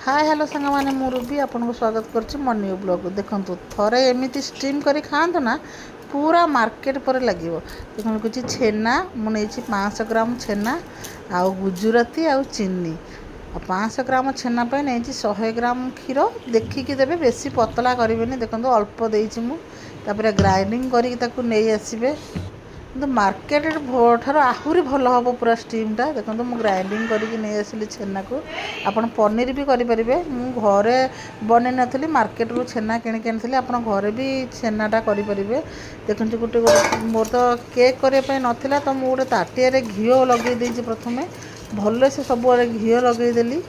Hi hello सांग मैंने मु रूबी आपको स्वागत करुच्ची मो न्यू ब्लॉग देखो थरे एमती स्टीम कर खातु ना पूरा मार्केट पर लगे देखो कुछ छेना मुझे 500 ग्राम छेना आउ गुजराती आउ चीनी 500 ग्राम छेना नहीं 100 ग्राम क्षीर देखिकी देवे बेसी पतला करेंगे देखो अल्प देपर ग्राइंडिंग करके नहीं आसबे तो मार्केट ठार आहरी भल हम पूरा स्टीमटा देखो मुझे ग्राइंडिंग करके नहीं आसली छेना को आपड़ पनीर भी करेंगे मुझे बन नी मार्केट रू छेना किणिक आनी आप घरे भी छेनाटा करेंगे देखो गोटे मोर तो केक करने नाला तो मुझे गोटे ताटिया घी लगे प्रथम भल से सब घी लगेदेली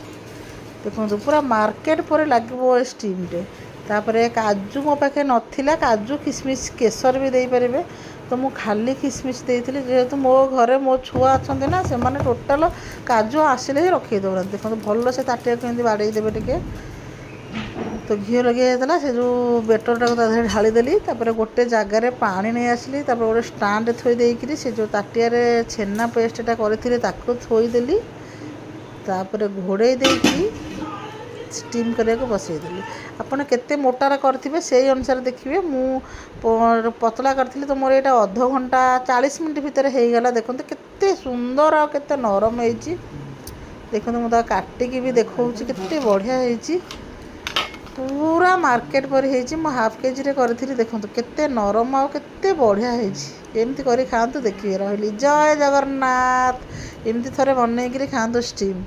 देखो पूरा मार्केट पर लगे स्टीम्टे तापर काजू मो पाखे नाला काजू किसमिश केसर भी दे पारे तो मु खाली किसमिश देती जेहेतु मो घरे मो छुआ अच्छा ना से मैंने टोटाल काजू आसिले ही रखे दौना देखो भल से ताटिया को बाड़े देवे टे तो घी लगे से जो बेटर टाक ढालीदेली गोटे जगार पानी नहीं आसली गोटे स्टाण्ड थोदेकरी से जो ताटिया छेना पेस्टा करी थोदेली तापर घोड़े देकी स्टीम करने को बसईदेली आपड़ केते मोटार करेंगे से अनुसार देखिए मु पतला करी तो मोर यहाँ अध घंटा 40 मिनट भितर होगला देखो केते सुंदर आ केते नरम होती देखो मुझे काटिकी भी देखा केते बढ़िया होती पूरा मार्केट पर हो हाफ केजी रे करी देखो केते नरम आ केते बढ़िया होती एमती कर खातु देखिए रही जय जगन्नाथ एमती थे बनईकि खातु स्टीम।